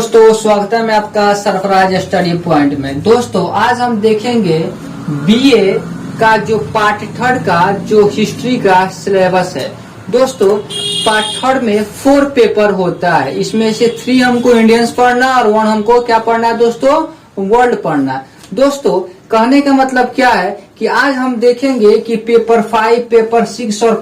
दोस्तों स्वागत है मैं आपका सरफराज स्टडी पॉइंट में। दोस्तों आज हम देखेंगे बीए का जो पार्ट थर्ड का जो हिस्ट्री का सिलेबस है। दोस्तों पार्ट थर्ड में 4 पेपर होता है, इसमें से 3 हमको इंडियंस पढ़ना और 1 हमको क्या पढ़ना है दोस्तों, वर्ल्ड पढ़ना। दोस्तों कहने का मतलब क्या है कि आज हम देखेंगे कि पेपर 5, पेपर 6 और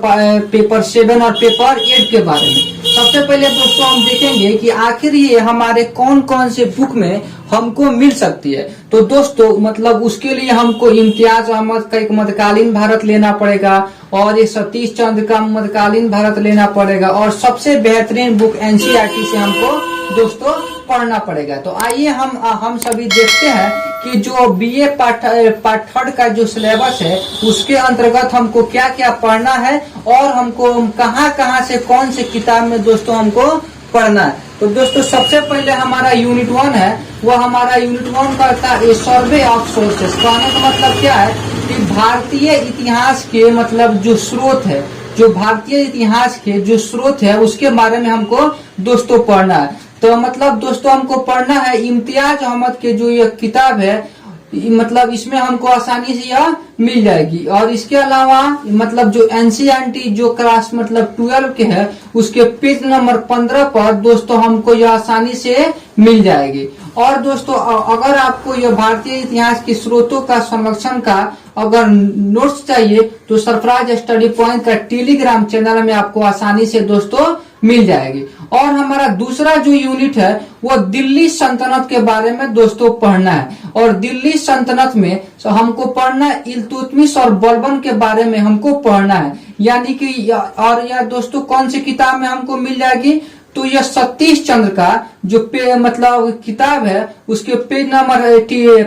पेपर 7 और पेपर 8 के बारे में। सबसे पहले दोस्तों हम देखेंगे कि आखिर ये हमारे कौन कौन से बुक में हमको मिल सकती है। तो दोस्तों मतलब उसके लिए हमको इम्तियाज अहमद का एक मध्यकालीन भारत लेना पड़ेगा और एक सतीश चंद्र का मध्यकालीन भारत लेना पड़ेगा और सबसे बेहतरीन बुक एनसीईआरटी से हमको दोस्तों पढ़ना पड़ेगा। तो आइए हम सभी देखते हैं कि जो बीए पार्ट थर्ड का जो सिलेबस है उसके अंतर्गत हमको क्या क्या पढ़ना है और हमको कहाँ से कौन से किताब में दोस्तों हमको पढ़ना है। तो दोस्तों सबसे पहले हमारा यूनिट 1 है, वो हमारा यूनिट 1 करता है सर्वे ऑफ सोर्सेस। कहने का मतलब क्या है कि भारतीय इतिहास के मतलब जो स्रोत है, जो भारतीय इतिहास के जो स्रोत है उसके बारे में हमको दोस्तों पढ़ना है। तो मतलब दोस्तों हमको पढ़ना है इम्तियाज अहमद के जो ये किताब है, मतलब इसमें हमको आसानी से यह मिल जाएगी। और इसके अलावा मतलब जो एनसीईआरटी जो क्लास मतलब 12 के है उसके पेज नंबर 15 पर दोस्तों हमको यह आसानी से मिल जाएगी। और दोस्तों अगर आपको यह भारतीय इतिहास के स्रोतों का संरक्षण का अगर नोट्स चाहिए तो सरफराज स्टडी पॉइंट का टेलीग्राम चैनल में आपको आसानी से दोस्तों मिल जाएगी। और हमारा दूसरा जो यूनिट है वो दिल्ली सल्तनत के बारे में दोस्तों पढ़ना है। और दिल्ली सल्तनत में हमको पढ़ना है इल्तुतमिश और बलबन के बारे में हमको पढ़ना है, यानी कि और यह दोस्तों कौन सी किताब में हमको मिल जाएगी, तो यह सतीश चंद्र का जो मतलब किताब है उसके पेज नंबर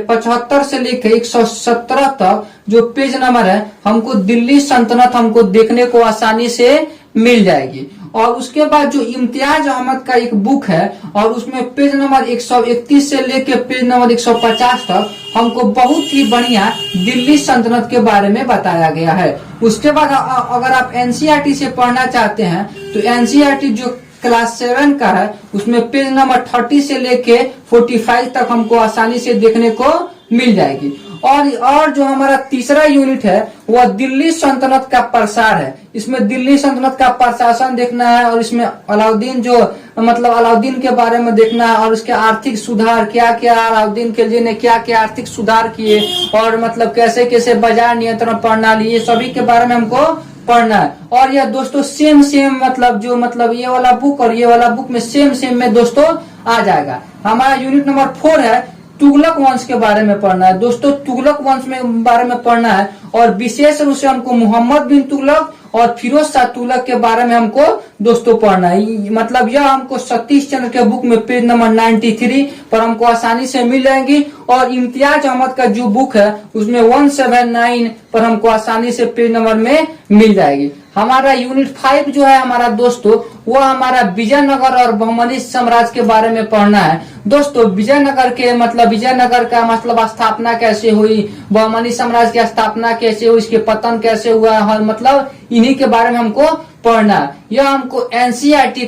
75 से लेकर 117 तक जो पेज नंबर है हमको दिल्ली सल्तनत हमको देखने को आसानी से मिल जाएगी। और उसके बाद जो इम्तियाज अहमद का एक बुक है और उसमें पेज नंबर 131 से लेके पेज नंबर 150 तक हमको बहुत ही बढ़िया दिल्ली सल्तनत के बारे में बताया गया है। उसके बाद अगर आप एनसीईआरटी से पढ़ना चाहते हैं तो एनसीईआरटी जो क्लास 7 का है उसमें पेज नंबर 30 से लेके 45 तक हमको आसानी से देखने को मिल जाएगी। और जो हमारा तीसरा यूनिट है वह दिल्ली सल्तनत का प्रसार है। इसमें दिल्ली सल्तनत का प्रशासन देखना है और इसमें अलाउद्दीन जो मतलब अलाउद्दीन के बारे में देखना है और उसके आर्थिक सुधार क्या क्या अलाउद्दीन खिलजी ने क्या क्या आर्थिक सुधार किए और मतलब कैसे कैसे बाजार नियंत्रण प्रणाली ये सभी के बारे में हमको पढ़ना है। और यह दोस्तों सेम मतलब जो मतलब ये वाला बुक और ये वाला बुक में सेम में दोस्तों आ जाएगा। हमारा यूनिट नंबर 4 है तुगलक वंश के बारे में पढ़ना है। दोस्तों तुगलक वंश में बारे में पढ़ना है और विशेष रूप से हमको मोहम्मद बिन तुगलक और फिरोज शाह तुगलक के बारे में हमको दोस्तों पढ़ना है। मतलब यह हमको सतीश चंद्र के बुक में पेज नंबर 93 पर हमको आसानी से मिल जाएंगी। और इम्तियाज अहमद का जो बुक है उसमें 179 पर हमको आसानी से पेज नंबर में मिल जाएगी। हमारा यूनिट 5 जो है हमारा दोस्तों वो हमारा विजयनगर और बहमनी साम्राज्य के बारे में पढ़ना है। दोस्तों विजयनगर का मतलब स्थापना कैसे हुई, बहमनी साम्राज्य की स्थापना कैसे हुई, इसके पतन कैसे हुआ और मतलब इन्हीं के बारे में हमको पढ़ना है। यह हमको एनसीईआरटी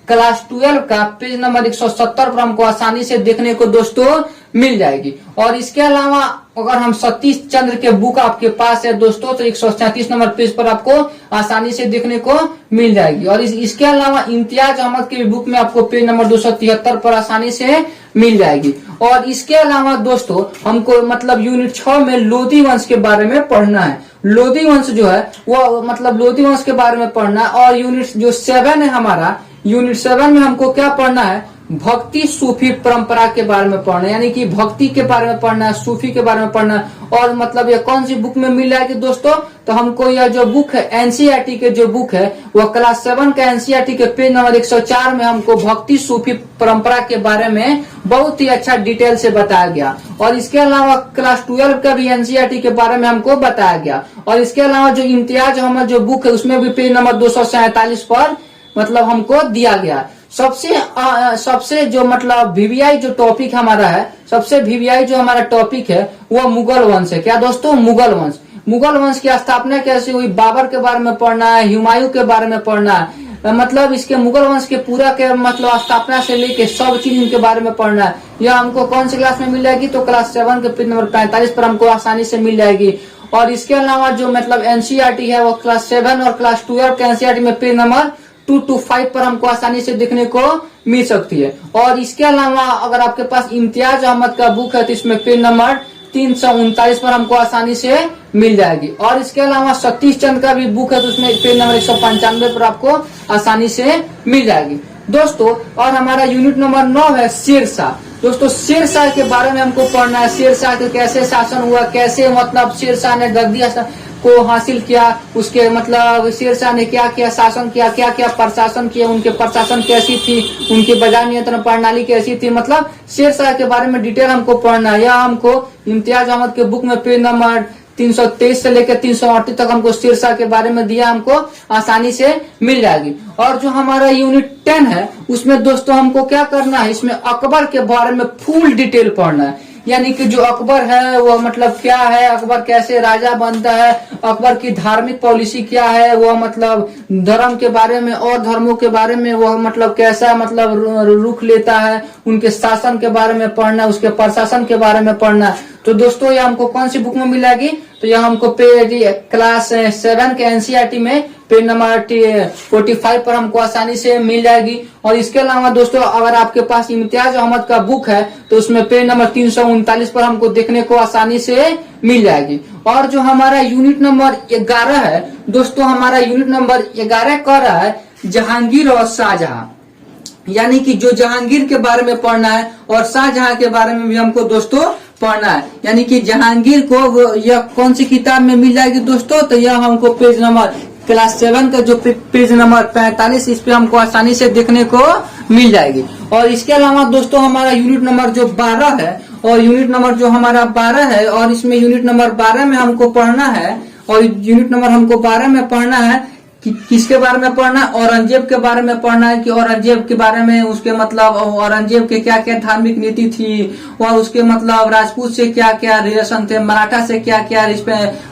क्लास 12 का पेज नंबर 170 पर हमको आसानी से देखने को दोस्तों मिल जाएगी। और इसके अलावा अगर हम सतीश चंद्र के बुक आपके पास है दोस्तों तो 137 नंबर पेज पर आपको आसानी से देखने को मिल जाएगी। और इसके अलावा इम्तियाज अहमद के बुक में आपको पेज नंबर 273 पर आसानी से मिल जाएगी। और इसके अलावा दोस्तों हमको मतलब यूनिट 6 में लोधी वंश के बारे में पढ़ना है। लोधी वंश जो है वो मतलब लोधी वंश के बारे में पढ़ना है। और यूनिट जो 7 है हमारा यूनिट 7 में हमको क्या पढ़ना है, भक्ति सूफी परंपरा के बारे में पढ़ना है, यानी कि भक्ति के बारे में पढ़ना है, सूफी के बारे में पढ़ना है। और मतलब ये कौन सी बुक में मिल जाएगी दोस्तों, तो हमको यह जो बुक है एनसीईआरटी के जो बुक है वह क्लास 7 का एनसीईआरटी के पेज नंबर 104 में हमको भक्ति सूफी परंपरा के बारे में बहुत ही अच्छा डिटेल से बताया गया। और इसके अलावा क्लास 12 का भी एनसीईआरटी के बारे में हमको बताया गया। और इसके अलावा जो इम्तियाज अहमद जो बुक है उसमें भी पेज नंबर 247 पर मतलब हमको दिया गया। सबसे जो मतलब वीवीआई जो टॉपिक हमारा है, सबसे वीवीआई जो हमारा टॉपिक है वो मुगल वंश है। क्या दोस्तों, मुगल वंश की स्थापना कैसे हुई, बाबर के बारे में पढ़ना है, हुमायूं के बारे में पढ़ना है, मतलब इसके मुगल वंश के पूरा के मतलब स्थापना से लेके सब चीज इनके बारे में पढ़ना है। यह हमको कौन सी क्लास में मिल जाएगी, तो क्लास 7 के पेज नंबर 45 पर हमको आसानी से मिल जाएगी। और इसके अलावा जो मतलब एनसीईआरटी है वो क्लास 7 और क्लास 12 के एनसीईआरटी में पेज नंबर 2 to 5 पर हमको आसानी से देखने को मिल सकती है। और इसके अलावा अगर आपके पास इम्तियाज अहमद का बुक है तो इसमें पेज नंबर 339 पर हमको आसानी से मिल जाएगी। और इसके अलावा सतीश चंद्र का भी बुक है तो उसमें पेज नंबर 195 पर आपको आसानी से मिल जाएगी दोस्तों। और हमारा यूनिट नंबर 9 है शेरशाह। दोस्तों शेरशाह के बारे में हमको पढ़ना है, शेरशाह के कैसे शासन हुआ, कैसे मतलब शेरशाह ने गद्दी को हासिल किया, उसके मतलब शेरशाह ने क्या क्या शासन किया, क्या क्या प्रशासन किया, उनके प्रशासन कैसी थी, उनकी बाजार नियंत्रण प्रणाली कैसी थी, मतलब शेरशाह के बारे में डिटेल हमको पढ़ना है। यह हमको इम्तियाज अहमद के बुक में पेज नंबर 323 से लेकर 338 तक हमको शेरशाह के बारे में दिया, हमको आसानी से मिल जाएगी। और जो हमारा यूनिट 10 है उसमें दोस्तों हमको क्या करना है, इसमें अकबर के बारे में फुल डिटेल पढ़ना है। यानी कि जो अकबर है वो मतलब क्या है, अकबर कैसे राजा बनता है, अकबर की धार्मिक पॉलिसी क्या है, वो मतलब धर्म के बारे में और धर्मों के बारे में वो मतलब कैसा मतलब रुख लेता है, उनके शासन के बारे में पढ़ना, उसके प्रशासन के बारे में पढ़ना। तो दोस्तों ये हमको कौन सी बुक में मिलेगी, तो यह हमको पेज क्लास 7 के एनसीईआरटी में पेज नंबर 45 पर हमको आसानी से मिल जाएगी। और इसके अलावा दोस्तों अगर आपके पास इम्तियाज अहमद का बुक है तो उसमें पेज नंबर 339 पर हमको देखने को आसानी से मिल जाएगी। और जो हमारा यूनिट नंबर 11 है दोस्तों, हमारा यूनिट नंबर 11 कर रहा है जहांगीर और शाहजहां। यानी कि जो जहांगीर के बारे में पढ़ना है और शाहजहां के बारे में भी हमको दोस्तों पढ़ना है। यानी कि जहांगीर को यह कौन सी किताब में मिल जाएगी दोस्तों, तो यह हमको पेज नंबर क्लास 7 का जो पेज नंबर 45 इस पे हमको आसानी से देखने को मिल जाएगी। और इसके अलावा दोस्तों हमारा यूनिट नंबर जो 12 है, और यूनिट नंबर जो हमारा 12 है, और इसमें यूनिट नंबर 12 में हमको पढ़ना है, और यूनिट नंबर हमको 12 में पढ़ना है कि किसके बारे में पढ़ना है, औरंगजेब के बारे में पढ़ना है कि औरंगजेब के बारे में उसके मतलब औरंगजेब के क्या क्या धार्मिक नीति थी, और उसके मतलब राजपूत से क्या क्या रिलेशन थे, मराठा से क्या क्या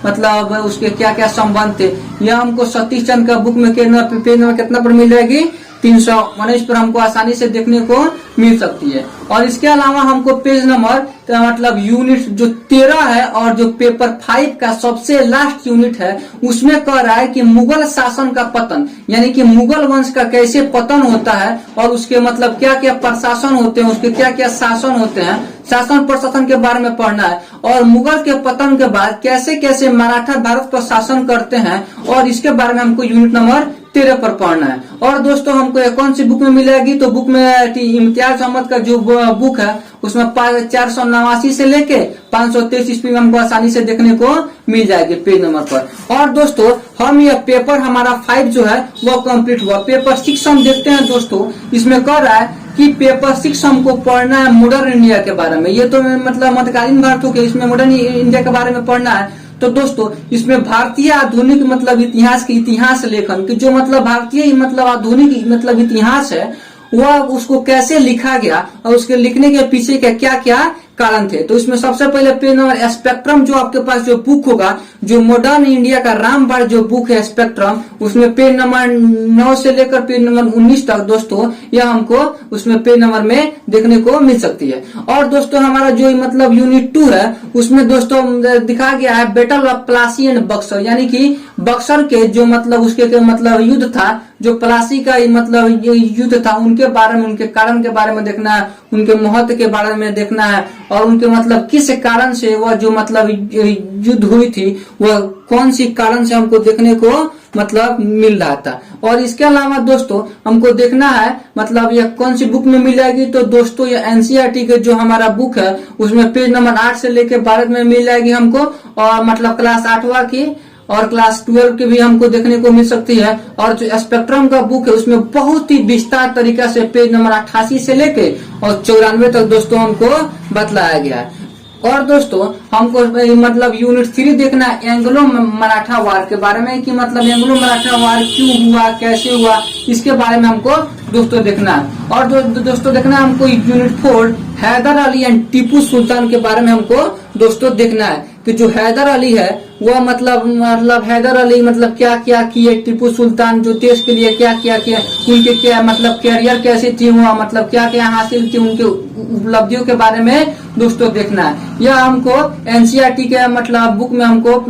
मतलब उसके क्या क्या संबंध थे। यह हमको सतीश चंद्र का बुक में पेज नंबर कितना पर मिल जाएगी, 319 पर हमको आसानी से देखने को मिल सकती है। और इसके अलावा हमको पेज नंबर मतलब यूनिट जो 13 है और जो पेपर 5 का सबसे लास्ट यूनिट है उसमें कह रहा है कि मुगल शासन का पतन, यानी कि मुगल वंश का कैसे पतन होता है और उसके मतलब क्या क्या प्रशासन होते हैं, उसके क्या क्या शासन होते हैं, शासन प्रशासन के बारे में पढ़ना है। और मुगल के पतन के बाद कैसे कैसे मराठा भारत पर शासन करते हैं, और इसके बारे में हमको यूनिट नंबर 13 पर पढ़ना है। और दोस्तों हमको कौन सी बुक में मिलेगी, तो बुक में इम्तियाज अहमद का जो बुक है उसमें 489 से लेके 523 ईस्वी में हमको आसानी से देखने को मिल जाएगी पेज नंबर पर। और दोस्तों हम यह पेपर हमारा 5 जो है वो कंप्लीट हुआ। पेपर 6 हम देखते हैं दोस्तों, इसमें कह रहा है कि पेपर 6 हमको पढ़ना है मॉडर्न इंडिया के बारे में। ये तो मतलब मध्यकालीन भारत हो गया, इसमें मॉडर्न इंडिया के बारे में पढ़ना है। तो दोस्तों इसमें भारतीय आधुनिक मतलब इतिहास के इतिहास लेखन की जो मतलब भारतीय मतलब आधुनिक मतलब इतिहास है वह उसको कैसे लिखा गया और उसके लिखने के पीछे के क्या क्या कारण थे। तो इसमें सबसे पहले पेज नंबर स्पेक्ट्रम जो आपके पास जो बुक होगा, जो मॉडर्न इंडिया का रामबाण जो बुक है स्पेक्ट्रम, उसमें पेज नंबर 9 से लेकर पेज नंबर 19 तक दोस्तों यह हमको उसमें पेज नंबर में देखने को मिल सकती है। और दोस्तों हमारा जो मतलब यूनिट 2 है उसमें दोस्तों दिखा गया है battle of Plassey and Buxar, यानी कि बक्सर के जो मतलब उसके मतलब युद्ध था, जो प्लासी का मतलब युद्ध था, उनके बारे में, उनके कारण के बारे में देखना है, उनके महत्व के बारे में देखना है, और उनके मतलब किस कारण से वह जो मतलब युद्ध हुई थी वह कौन सी कारण से हमको देखने को मतलब मिल रहा था। और इसके अलावा दोस्तों हमको देखना है मतलब यह कौन सी बुक में मिल जाएगी, तो दोस्तों ये एनसीईआरटी के जो हमारा बुक है उसमें पेज नंबर 8 से लेकर 12 में मिल जाएगी हमको, और मतलब क्लास 8वां की और क्लास 12 की भी हमको देखने को मिल सकती है। और जो स्पेक्ट्रम का बुक है उसमें बहुत ही विस्तार तरीका से पेज नंबर 88 से लेके और 94 तक दोस्तों हमको बतलाया गया है। और दोस्तों हमको मतलब यूनिट 3 देखना है एंग्लो मराठा वार के बारे में, कि मतलब एंग्लो मराठा वार क्यों हुआ, कैसे हुआ, इसके बारे में हमको दोस्तों देखना है। और दोस्तों देखना है हमको यूनिट 4 हैदर अली एंड टीपू सुल्तान के बारे में हमको दोस्तों देखना है कि जो हैदर अली है वो मतलब हैदर अली मतलब क्या क्या किए, टीपू सुल्तान जो देश के लिए क्या क्या किया, उनके क्या मतलब कैरियर कैसी थी, हुआ मतलब क्या क्या हासिल थी, उनके उपलब्धियों के बारे में दोस्तों देखना है। यह हमको एनसीईआरटी के मतलब बुक में हमको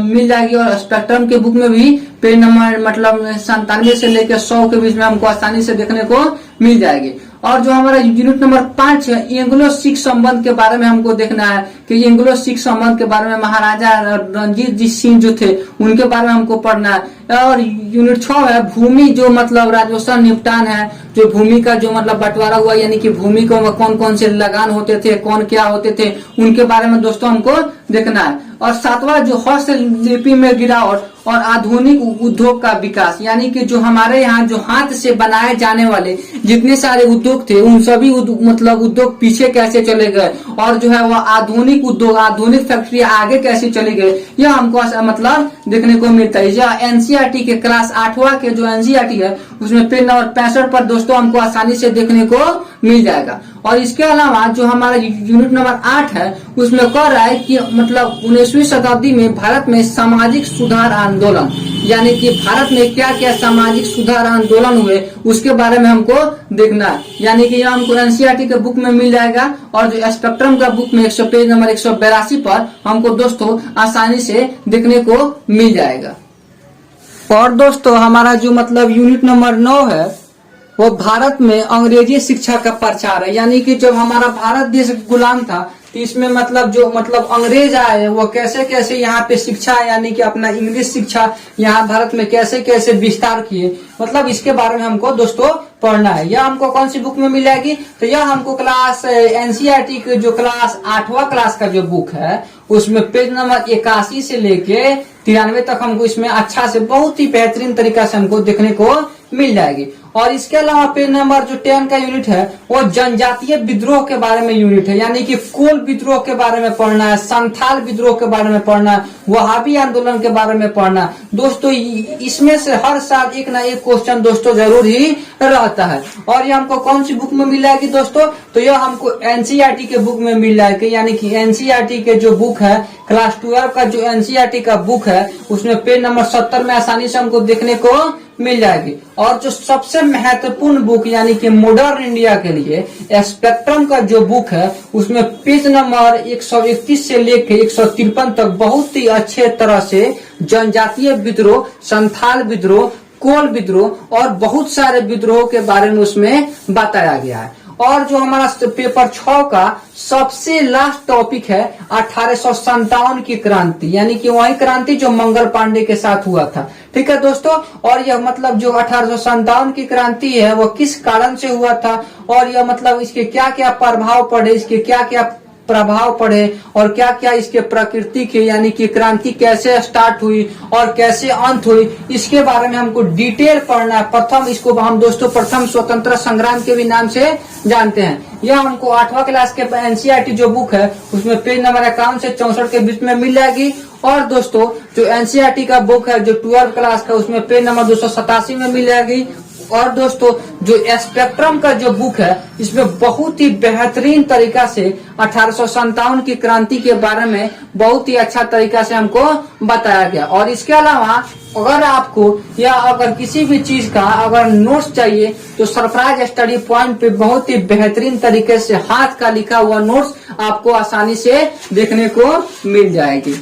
मिल जाएगी, और स्पेक्ट्रम के बुक में भी पेज नंबर मतलब 97 से लेकर 100 के बीच में हमको आसानी से देखने को मिल जाएगी। और जो हमारा यूनिट नंबर 5 है, एंग्लो सिख संबंध के बारे में हमको देखना है कि एंग्लो सिख संबंध के बारे में महाराजा रणजीत जी सिंह जो थे उनके बारे में हमको पढ़ना है। और यूनिट 6 है भूमि जो मतलब राजस्व निपटान है, जो भूमि का जो मतलब बंटवारा हुआ, यानी कि भूमि को कौन कौन से लगान होते थे, कौन क्या होते थे, उनके बारे में दोस्तों हमको देखना है। और 7वां जो हस्तलिपि में गिरावट और आधुनिक उद्योग का विकास, यानी कि जो हमारे यहाँ जो हाथ से बनाए जाने वाले जितने सारे उद्योग थे उन सभी मतलब उद्योग पीछे कैसे चले गए, और जो है वह आधुनिक उद्योग, आधुनिक फैक्ट्री आगे कैसे चली गई, यह हमको मतलब देखने को मिलता है। यह एनसीईआरटी के क्लास 8वां के जो एनसीईआरटी है उसमें पेज नंबर 65 पर दोस्तों हमको आसानी से देखने को मिल जाएगा। और इसके अलावा जो हमारा यूनिट नंबर 8 है उसमें कह रहा है कि मतलब 19वीं शताब्दी में भारत में सामाजिक सुधार आंदोलन, यानी कि भारत में क्या क्या सामाजिक सुधार आंदोलन हुए उसके बारे में हमको देखना है। यानी कि यह हमको एनसीईआरटी के बुक में मिल जाएगा, और जो स्पेक्ट्रम का बुक में पेज नंबर 182 पर हमको दोस्तों आसानी से देखने को मिल जाएगा। और दोस्तों हमारा जो मतलब यूनिट नंबर 9 है वो भारत में अंग्रेजी शिक्षा का प्रचार है, यानी कि जब हमारा भारत देश गुलाम था तो इसमें मतलब जो मतलब अंग्रेज आए वो कैसे कैसे यहाँ पे शिक्षा, यानी कि अपना इंग्लिश शिक्षा यहाँ भारत में कैसे कैसे विस्तार किए, मतलब इसके बारे में हमको दोस्तों पढ़ना है। यह हमको कौन सी बुक में मिल जाएगी, तो यह हमको क्लास एनसीईआरटी के जो क्लास 8वां क्लास का जो बुक है उसमें पेज नंबर 81 से लेके 93 तक हमको इसमें अच्छा से बहुत ही बेहतरीन तरीका से हमको देखने को मिल जाएगी। और इसके अलावा पेज नंबर जो 10 का यूनिट है वो जनजातीय विद्रोह के बारे में यूनिट है, यानी कि कोल विद्रोह के बारे में पढ़ना है, संथाल विद्रोह के बारे में पढ़ना है, वहाबी आंदोलन के बारे में पढ़ना है। दोस्तों इसमें से हर साल एक ना एक क्वेश्चन दोस्तों जरूर ही रहता है। और ये हमको कौन सी बुक में मिल जाएगी दोस्तों, तो यह हमको एनसीईआरटी के बुक में मिल जाएगी, यानी कि एनसीईआरटी के जो बुक है क्लास 12 का जो एनसीईआरटी का बुक है उसमें पेज नंबर 70 में आसानी से हमको देखने को मिल जाएगी। और जो सबसे महत्वपूर्ण बुक यानी कि मॉडर्न इंडिया के लिए स्पेक्ट्रम का जो बुक है उसमें पेज नंबर 131 से लेकर 153 तक बहुत ही अच्छे तरह से जनजातीय विद्रोह, संथाल विद्रोह, कोल विद्रोह और बहुत सारे विद्रोह के बारे में उसमें बताया गया है। और जो हमारा पेपर 6 का सबसे लास्ट टॉपिक है 1857 की क्रांति, यानी कि वही क्रांति जो मंगल पांडे के साथ हुआ था। ठीक है दोस्तों, और यह मतलब जो 1857 की क्रांति है वो किस कारण से हुआ था, और यह मतलब इसके क्या क्या प्रभाव पड़े, इसके क्या क्या प्रभाव पड़े, और क्या क्या इसके प्रकृति के, यानी कि क्रांति कैसे स्टार्ट हुई और कैसे अंत हुई, इसके बारे में हमको डिटेल पढ़ना है। प्रथम इसको हम दोस्तों प्रथम स्वतंत्रता संग्राम के भी नाम से जानते हैं। यह हमको 8वां क्लास के एनसीईआरटी जो बुक है उसमें पेज नंबर 51 से 64 के बीच में मिल जाएगी। और दोस्तों जो एनसीईआरटी का बुक है जो 12 क्लास का उसमें पेज नंबर 287 में मिल जाएगी। और दोस्तों जो स्पेक्ट्रम का जो बुक है इसमें बहुत ही बेहतरीन तरीका से 1857 की क्रांति के बारे में बहुत ही अच्छा तरीका से हमको बताया गया। और इसके अलावा अगर आपको या अगर किसी भी चीज का अगर नोट्स चाहिए तो सरफराज स्टडी पॉइंट पे बहुत ही बेहतरीन तरीके से हाथ का लिखा हुआ नोट्स आपको आसानी से देखने को मिल जाएगी।